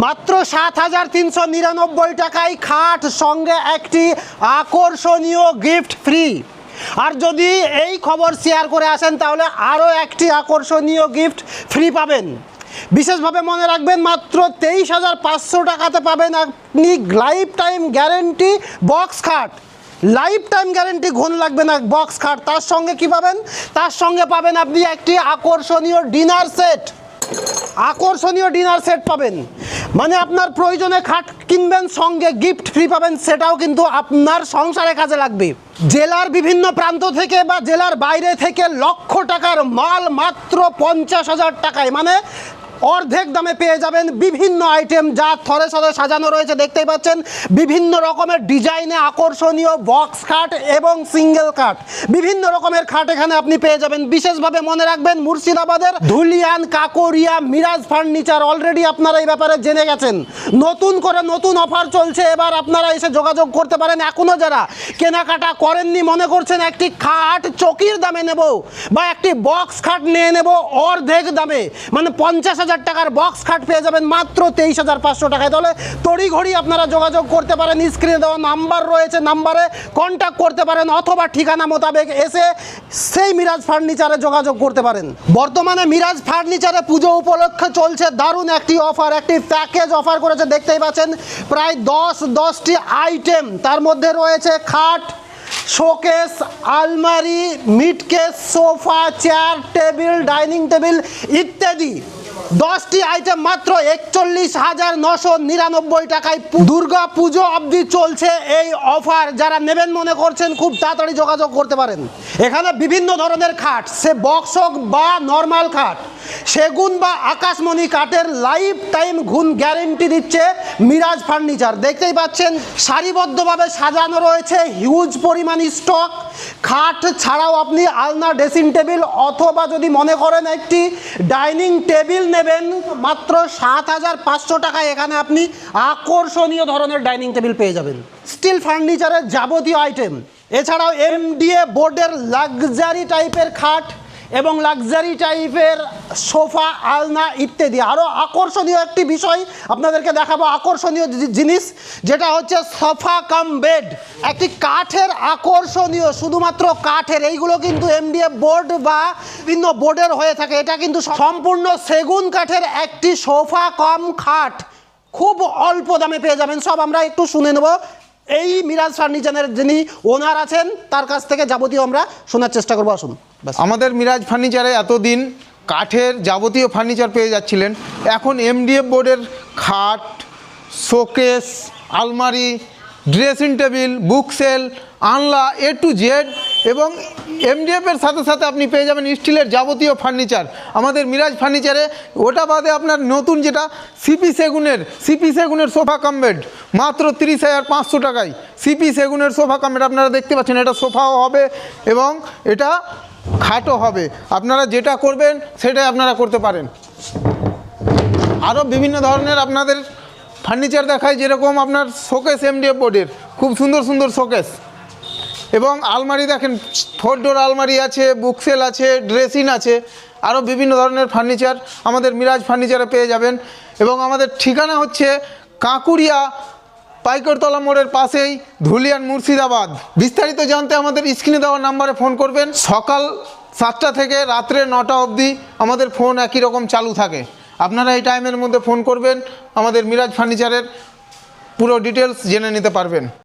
মাত্র ৭,৩৯৯ টাকায় খাট, সঙ্গে একটি আকর্ষণীয় গিফট ফ্রি। আর যদি এই খবর শেয়ার করে আসেন তাহলে আরও একটি আকর্ষণীয় গিফট ফ্রি পাবেন। বিশেষভাবে মনে রাখবেন, মাত্র ২৩,৫০০ টাকাতে পাবেন আপনি লাইফ টাইম গ্যারেন্টি বক্স খাট। লাইফ টাইম গ্যারেন্টি, ঘুণ লাগবে না বক্স খাট। তার সঙ্গে কি পাবেন? তার সঙ্গে পাবেন আপনি একটি আকর্ষণীয় ডিনার সেট। আকর্ষণীয় ডিনার সেট পাবেন, মানে আপনার প্রয়োজনে খাট কিনবেন, সঙ্গে গিফট ফ্রি পাবেন। সেটাও কিন্তু আপনার সংসারে কাজে লাগবে। জেলার বিভিন্ন প্রান্ত থেকে বা জেলার বাইরে থেকে লক্ষ টাকার মাল মাত্র ৫০,০০০ টাকায়, মানে অর্ধেক দামে পেয়ে যাবেন বিভিন্ন আইটেম, যা থরে থরে সাজানো রয়েছে দেখতেই পাচ্ছেন। বিভিন্ন রকমের ডিজাইনে আকর্ষণীয় বক্স খাট এবং সিঙ্গেল খাট, বিভিন্ন রকমের খাট এখানে আপনি পেয়ে যাবেন। বিশেষভাবে মনে রাখবেন, মুর্শিদাবাদের ধুলিয়ান কাকরিয়া মিরাজ ফার্নিচার, অলরেডি আপনারা এই ব্যাপারে জেনে গেছেন। নতুন করে নতুন অফার চলছে, এবার আপনারা এসে যোগাযোগ করতে পারেন। এখনও যারা কেনাকাটা করেননি, মনে করছেন একটি খাট চকির দামে নেব বা একটি বক্স খাট নিয়ে নেব অর্ধেক দামে, মানে ৫০,০০০ টাকার বক্স খাট পেয়ে যাবেন মাত্র ২৩,৫০০ টাকায়, তাহলে তড়িঘড়ি আপনারা যোগাযোগ করতে পারেন। স্ক্রিনে দেওয়া নাম্বার রয়েছে, নাম্বারে কন্ট্যাক্ট করতে পারেন, অথবা ঠিকানা মোতাবেক এসে সেই মিরাজ ফার্নিচারে যোগাযোগ করতে পারেন। বর্তমানে মিরাজ ফার্নিচারে পুজো উপলক্ষে চলছে দারুণ একটি অফার, একটি প্যাকেজ অফার করেছে দেখতেই পাচ্ছেন। প্রায় 10টি আইটেম, তার মধ্যে রয়েছে খাট, শোকেস, আলমারি, মিডকেস, sofa, chair, table, dining table ইত্যাদি। 10টি আইটেম মাত্র ৪১,৯৯৯ টাকায়। দুর্গা পুজো অবধি চলছে এই অফার। যারা নেবেন মনে করছেন, খুব তাড়াতাড়ি যোগাযোগ করতে পারেন। এখানে বিভিন্ন ধরনের খাট, সে বক্স হোক বা নর্মাল খাট, সেগুন বা আকাশমণি কাঠের লাইফ টাইম ঘুণ গ্যারেন্টি দিচ্ছে মিরাজ ফার্নিচার। দেখতেই পাচ্ছেন সারিবদ্ধভাবে সাজানো রয়েছে হিউজ পরিমাণ স্টক। খাট ছাড়াও আপনি আলনা, ড্রেসিং টেবিল, অথবা যদি মনে করেন একটি ডাইনিং টেবিল নেবেন, মাত্র ৭,৫০০ টাকায় এখানে আপনি আকর্ষণীয় ধরনের ডাইনিং টেবিল পেয়ে যাবেন। স্টিল ফার্নিচারের যাবতীয় আইটেম, এছাড়াও এমডিএ বোর্ডের লাক্সারি টাইপের খাট এবং লাক্সারি টাইপের সোফা, আলনা ইত্যাদি। আরও আকর্ষণীয় একটি বিষয় আপনাদেরকে দেখাবো, আকর্ষণীয় জিনিস, যেটা হচ্ছে সোফা কাম বেড। একটি কাঠের আকর্ষণীয়, শুধুমাত্র কাঠের, এইগুলো কিন্তু এমডিএফ বোর্ড বা বিভিন্ন বোর্ডের হয়ে থাকে। এটা কিন্তু সম্পূর্ণ সেগুন কাঠের একটি সোফা কাম খাট, খুব অল্প দামে পেয়ে যাবেন। সব আমরা একটু শুনে নেব এই মিরাজ ফার্নিচারের যিনি ওনার আছেন, তার কাছ থেকে যাবতীয় আমরা শোনার চেষ্টা করবো। আসুন। আমাদের মিরাজ ফার্নিচারে এতদিন কাঠের যাবতীয় ফার্নিচার পেয়ে যাচ্ছিলেন, এখন এমডিএফ বোর্ডের খাট, শোকেস, আলমারি, dressing table, bookshelf, আনলা A to Z, এবং এমডিএফের সাথে সাথে আপনি পেয়ে যাবেন স্টিলের যাবতীয় ফার্নিচার আমাদের মিরাজ ফার্নিচারে। ওটা বাদে আপনার নতুন যেটা সিপি সেগুনের সোফা কাম বেড মাত্র ৩০,৫০০ টাকায়। সিপি সেগুনের সোফা কাম বেড আপনারা দেখতে পাচ্ছেন, এটা সোফাও হবে এবং এটা খাটও হবে। আপনারা যেটা করবেন সেটাই আপনারা করতে পারেন। আরও বিভিন্ন ধরনের আপনাদের ফার্নিচার দেখায়, যেরকম আপনার শোকেস এমডিএফ বোর্ডের খুব সুন্দর সুন্দর শোকেস, এবং আলমারি দেখেন 4 ডোর আলমারি আছে, বুকসেল আছে, ড্রেসিং আছে, আরও বিভিন্ন ধরনের ফার্নিচার আমাদের মিরাজ ফার্নিচারে পেয়ে যাবেন। এবং আমাদের ঠিকানা হচ্ছে কাকুরিয়া পাইকরতলা মোড়ের পাশেই, ধুলিয়ান, মুর্শিদাবাদ। বিস্তারিত জানতে আমাদের স্ক্রিনে দেওয়া নাম্বারে ফোন করবেন। সকাল 7টা থেকে রাত্রে 9টা অবধি আমাদের ফোন একই রকম চালু থাকে। আপনারা এই টাইমের মধ্যে ফোন করবেন, আমাদের মিরাজ ফার্নিচারের পুরো ডিটেলস জেনে নিতে পারবেন।